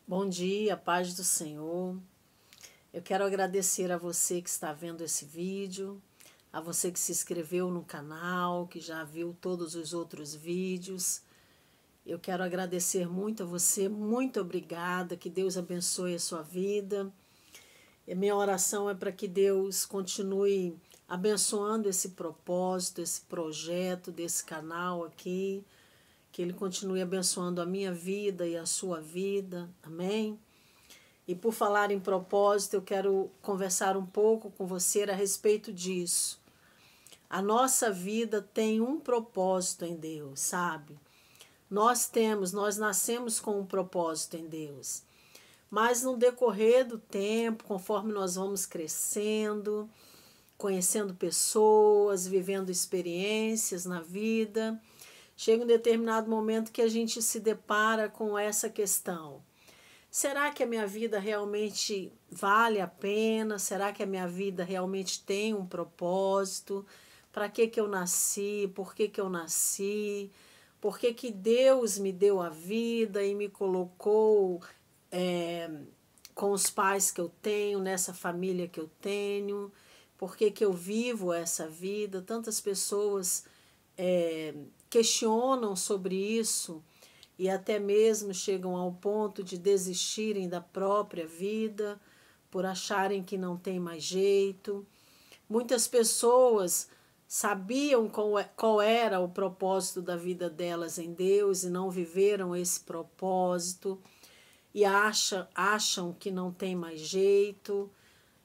Bom dia, paz do Senhor. Eu quero agradecer a você que está vendo esse vídeo, a você que se inscreveu no canal, que já viu todos os outros vídeos. Eu quero agradecer muito a você, muito obrigada, que Deus abençoe a sua vida. E minha oração é para que Deus continue abençoando esse propósito, esse projeto desse canal aqui, que Ele continue abençoando a minha vida e a sua vida. Amém? E por falar em propósito, eu quero conversar um pouco com você a respeito disso. A nossa vida tem um propósito em Deus, sabe? Nós nascemos com um propósito em Deus. Mas no decorrer do tempo, conforme nós vamos crescendo, conhecendo pessoas, vivendo experiências na vida, chega um determinado momento que a gente se depara com essa questão. Será que a minha vida realmente vale a pena? Será que a minha vida realmente tem um propósito? Para que eu nasci? Por que eu nasci? Por que Deus me deu a vida e me colocou com os pais que eu tenho, nessa família que eu tenho? Por que eu vivo essa vida? Tantas pessoas questionam sobre isso e até mesmo chegam ao ponto de desistirem da própria vida por acharem que não tem mais jeito. Muitas pessoas sabiam qual era o propósito da vida delas em Deus e não viveram esse propósito e acham que não tem mais jeito.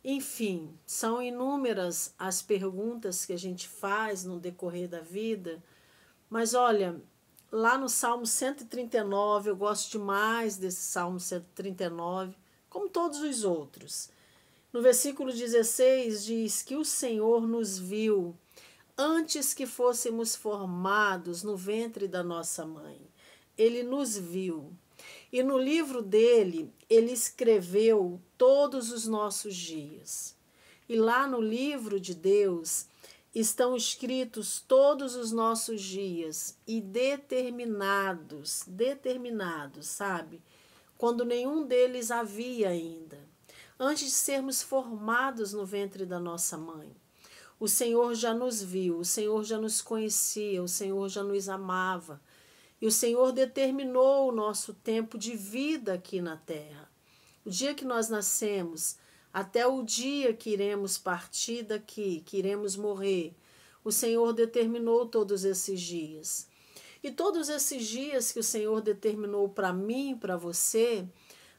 Enfim, são inúmeras as perguntas que a gente faz no decorrer da vida, mas olha, lá no Salmo 139, eu gosto demais desse Salmo 139, como todos os outros. No versículo 16 diz que o Senhor nos viu antes que fôssemos formados no ventre da nossa mãe. Ele nos viu. E no livro dele, ele escreveu todos os nossos dias. E lá no livro de Deus estão escritos todos os nossos dias e determinados, sabe? Quando nenhum deles havia ainda. Antes de sermos formados no ventre da nossa mãe. O Senhor já nos viu, o Senhor já nos conhecia, o Senhor já nos amava. E o Senhor determinou o nosso tempo de vida aqui na terra. O dia que nós nascemos, até o dia que iremos partir daqui, que iremos morrer, o Senhor determinou todos esses dias. E todos esses dias que o Senhor determinou para mim e para você,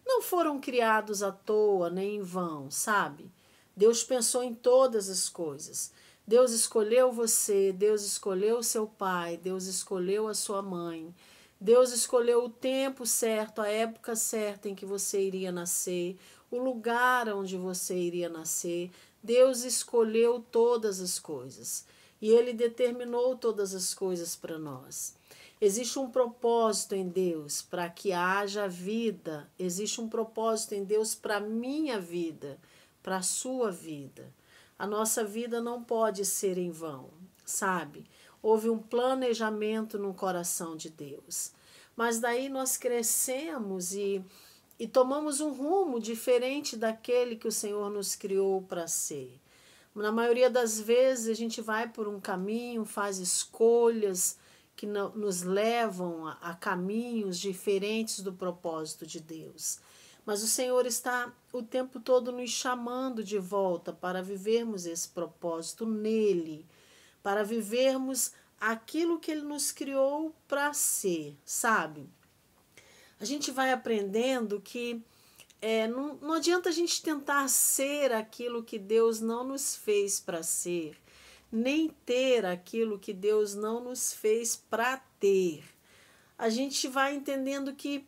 não foram criados à toa, nem em vão, sabe? Deus pensou em todas as coisas. Deus escolheu você, Deus escolheu o seu pai, Deus escolheu a sua mãe. Deus escolheu o tempo certo, a época certa em que você iria nascer, o lugar onde você iria nascer. Deus escolheu todas as coisas e Ele determinou todas as coisas para nós. Existe um propósito em Deus para que haja vida, existe um propósito em Deus para a minha vida, para a sua vida. A nossa vida não pode ser em vão, sabe? Houve um planejamento no coração de Deus. Mas daí nós crescemos e tomamos um rumo diferente daquele que o Senhor nos criou para ser. Na maioria das vezes a gente vai por um caminho, faz escolhas que nos levam a caminhos diferentes do propósito de Deus. Mas o Senhor está o tempo todo nos chamando de volta para vivermos esse propósito nele, para vivermos aquilo que Ele nos criou para ser, sabe? A gente vai aprendendo que não adianta a gente tentar ser aquilo que Deus não nos fez para ser, nem ter aquilo que Deus não nos fez para ter. A gente vai entendendo que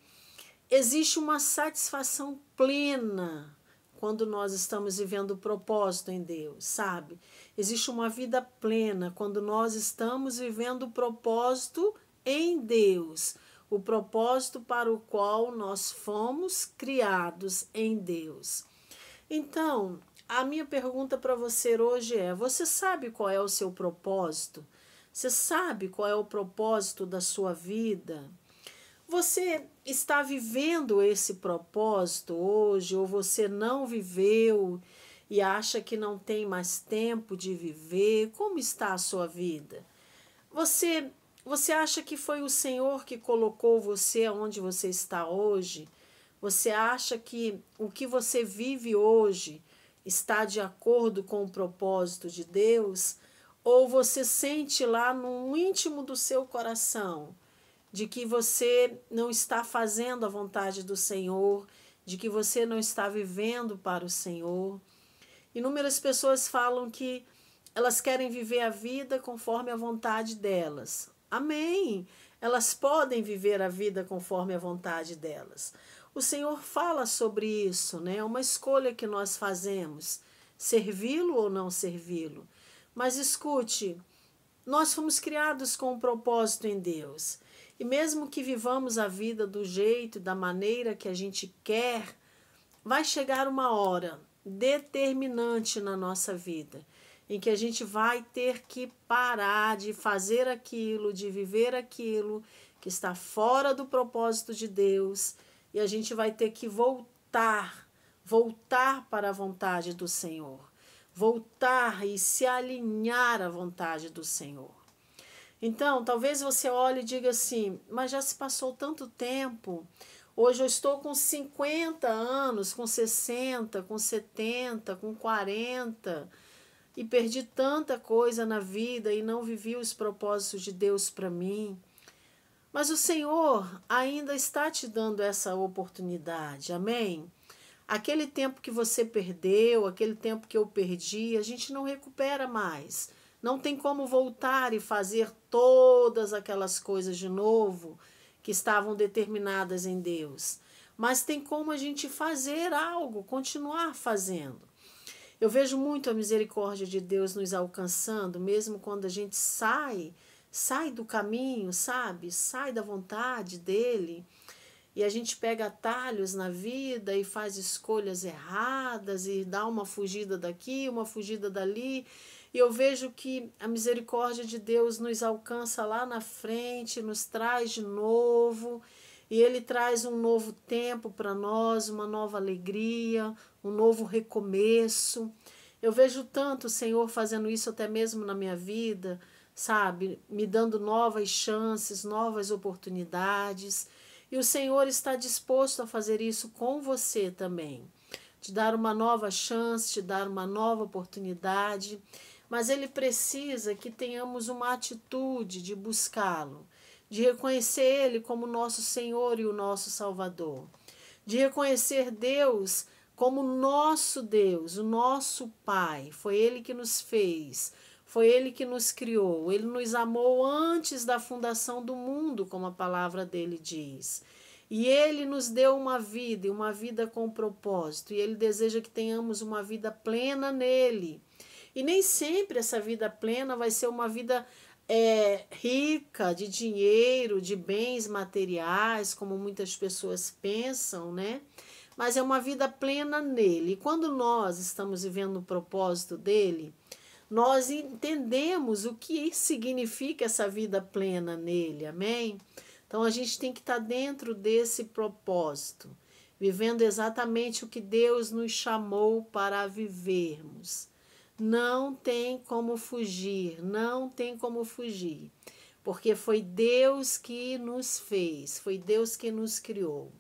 existe uma satisfação plena quando nós estamos vivendo o propósito em Deus, sabe? Existe uma vida plena quando nós estamos vivendo o propósito em Deus, o propósito para o qual nós fomos criados em Deus. Então, a minha pergunta para você hoje é: você sabe qual é o seu propósito? Você sabe qual é o propósito da sua vida? Você está vivendo esse propósito hoje, ou você não viveu e acha que não tem mais tempo de viver? Como está a sua vida? Você, você acha que foi o Senhor que colocou você onde você está hoje? Você acha que o que você vive hoje está de acordo com o propósito de Deus? Ou você sente lá no íntimo do seu coração de que você não está fazendo a vontade do Senhor, de que você não está vivendo para o Senhor? Inúmeras pessoas falam que elas querem viver a vida conforme a vontade delas. Amém! Elas podem viver a vida conforme a vontade delas. O Senhor fala sobre isso, né? É uma escolha que nós fazemos, servi-lo ou não servi-lo. Mas escute, nós fomos criados com um propósito em Deus. E mesmo que vivamos a vida do jeito, da maneira que a gente quer, vai chegar uma hora determinante na nossa vida, em que a gente vai ter que parar de fazer aquilo, de viver aquilo que está fora do propósito de Deus, e a gente vai ter que voltar para a vontade do Senhor, voltar e se alinhar à vontade do Senhor. Então, talvez você olhe e diga assim, mas já se passou tanto tempo. Hoje eu estou com 50 anos, com 60, com 70, com 40 e perdi tanta coisa na vida e não vivi os propósitos de Deus para mim. Mas o Senhor ainda está te dando essa oportunidade, amém? Aquele tempo que você perdeu, aquele tempo que eu perdi, a gente não recupera mais. Não tem como voltar e fazer todas aquelas coisas de novo que estavam determinadas em Deus. Mas tem como a gente fazer algo, continuar fazendo. Eu vejo muito a misericórdia de Deus nos alcançando, mesmo quando a gente sai do caminho, sabe? Sai da vontade dele. E a gente pega atalhos na vida e faz escolhas erradas e dá uma fugida daqui, uma fugida dali. E eu vejo que a misericórdia de Deus nos alcança lá na frente, nos traz de novo. E Ele traz um novo tempo para nós, uma nova alegria, um novo recomeço. Eu vejo tanto o Senhor fazendo isso até mesmo na minha vida, sabe? Me dando novas chances, novas oportunidades. E o Senhor está disposto a fazer isso com você também. Te dar uma nova chance, te dar uma nova oportunidade. Mas Ele precisa que tenhamos uma atitude de buscá-lo, de reconhecer Ele como nosso Senhor e o nosso Salvador, de reconhecer Deus como nosso Deus, o nosso Pai. Foi Ele que nos fez, foi Ele que nos criou, Ele nos amou antes da fundação do mundo, como a palavra dele diz. E Ele nos deu uma vida, e uma vida com propósito, e Ele deseja que tenhamos uma vida plena nele. E nem sempre essa vida plena vai ser uma vida rica de dinheiro, de bens materiais, como muitas pessoas pensam, né? Mas é uma vida plena nele. E quando nós estamos vivendo o propósito dele, nós entendemos o que significa essa vida plena nele, amém? Então a gente tem que estar dentro desse propósito, vivendo exatamente o que Deus nos chamou para vivermos. Não tem como fugir, não tem como fugir, porque foi Deus que nos fez, foi Deus que nos criou.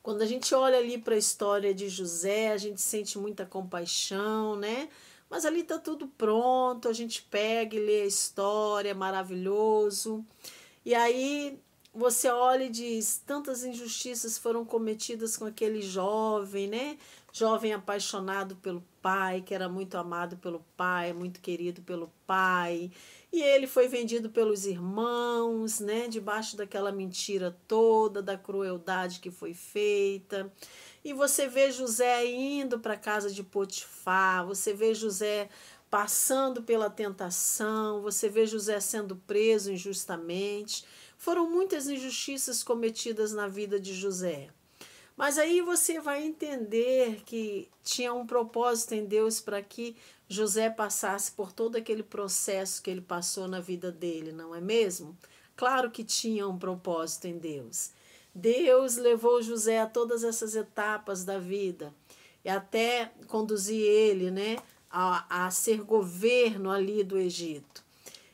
Quando a gente olha ali para a história de José, a gente sente muita compaixão, né? Mas ali está tudo pronto, a gente pega e lê a história, é maravilhoso. E aí você olha e diz, tantas injustiças foram cometidas com aquele jovem, né? Jovem apaixonado pelo pai, que era muito amado pelo pai, muito querido pelo pai. E ele foi vendido pelos irmãos, né? Debaixo daquela mentira toda, da crueldade que foi feita. E você vê José indo para a casa de Potifar, você vê José passando pela tentação, você vê José sendo preso injustamente. Foram muitas injustiças cometidas na vida de José. Mas aí você vai entender que tinha um propósito em Deus para que José passasse por todo aquele processo que ele passou na vida dele, não é mesmo? Claro que tinha um propósito em Deus. Deus levou José a todas essas etapas da vida e até conduzir ele, né, a ser governo ali do Egito.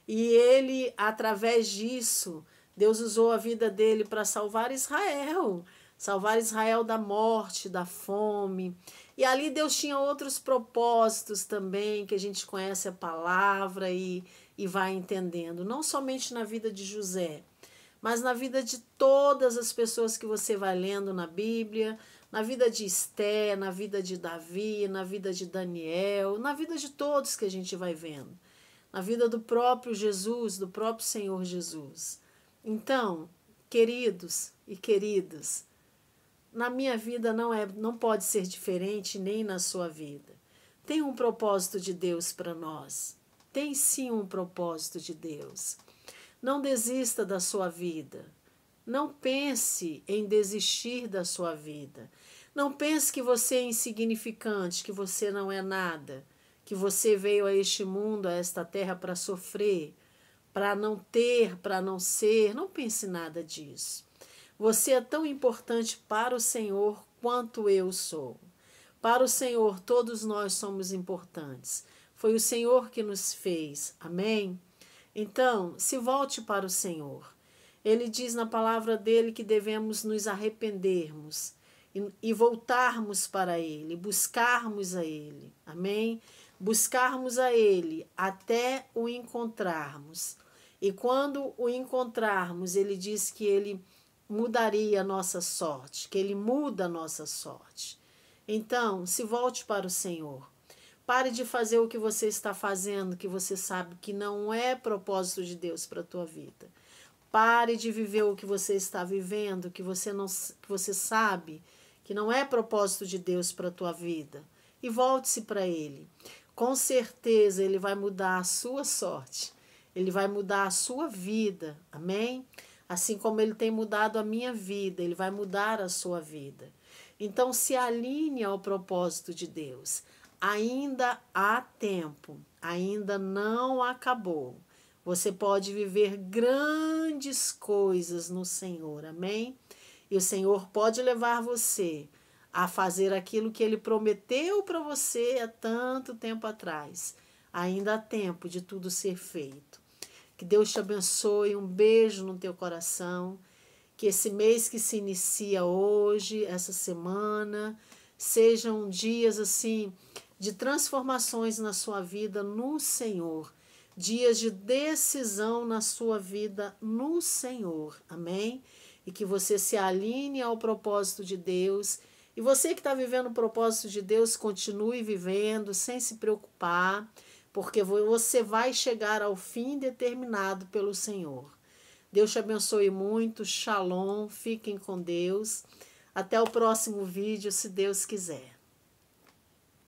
E ele, através disso, Deus usou a vida dele para salvar Israel da morte, da fome. E ali Deus tinha outros propósitos também, que a gente conhece a palavra e vai entendendo. Não somente na vida de José, mas na vida de todas as pessoas que você vai lendo na Bíblia, na vida de Esté, na vida de Davi, na vida de Daniel, na vida de todos que a gente vai vendo, na vida do próprio Jesus, do próprio Senhor Jesus. Então, queridos e queridas, na minha vida não pode ser diferente, nem na sua vida. Tem um propósito de Deus para nós. Tem sim um propósito de Deus. Não desista da sua vida. Não pense em desistir da sua vida. Não pense que você é insignificante, que você não é nada, que você veio a este mundo, a esta terra para sofrer, para não ter, para não ser. Não pense nada disso. Você é tão importante para o Senhor quanto eu sou. Para o Senhor, todos nós somos importantes. Foi o Senhor que nos fez. Amém? Então, se volte para o Senhor. Ele diz na palavra dele que devemos nos arrependermos e voltarmos para ele, buscarmos a ele. Amém? Buscarmos a ele até o encontrarmos. E quando o encontrarmos, ele diz que ele mudaria a nossa sorte, que ele muda a nossa sorte. Então, se volte para o Senhor. Pare de fazer o que você está fazendo, que você sabe que não é propósito de Deus para a tua vida. Pare de viver o que você está vivendo, que você sabe que não é propósito de Deus para a tua vida. E volte-se para Ele. Com certeza Ele vai mudar a sua sorte. Ele vai mudar a sua vida. Amém? Assim como Ele tem mudado a minha vida, Ele vai mudar a sua vida. Então se alinhe ao propósito de Deus. Ainda há tempo, ainda não acabou. Você pode viver grandes coisas no Senhor, amém? E o Senhor pode levar você a fazer aquilo que Ele prometeu para você há tanto tempo atrás. Ainda há tempo de tudo ser feito. Que Deus te abençoe, um beijo no teu coração. Que esse mês que se inicia hoje, essa semana, sejam dias assim de transformações na sua vida no Senhor, dias de decisão na sua vida no Senhor, amém? E que você se alinhe ao propósito de Deus. E você que está vivendo o propósito de Deus, continue vivendo sem se preocupar, porque você vai chegar ao fim determinado pelo Senhor. Deus te abençoe muito, shalom, fiquem com Deus. Até o próximo vídeo, se Deus quiser.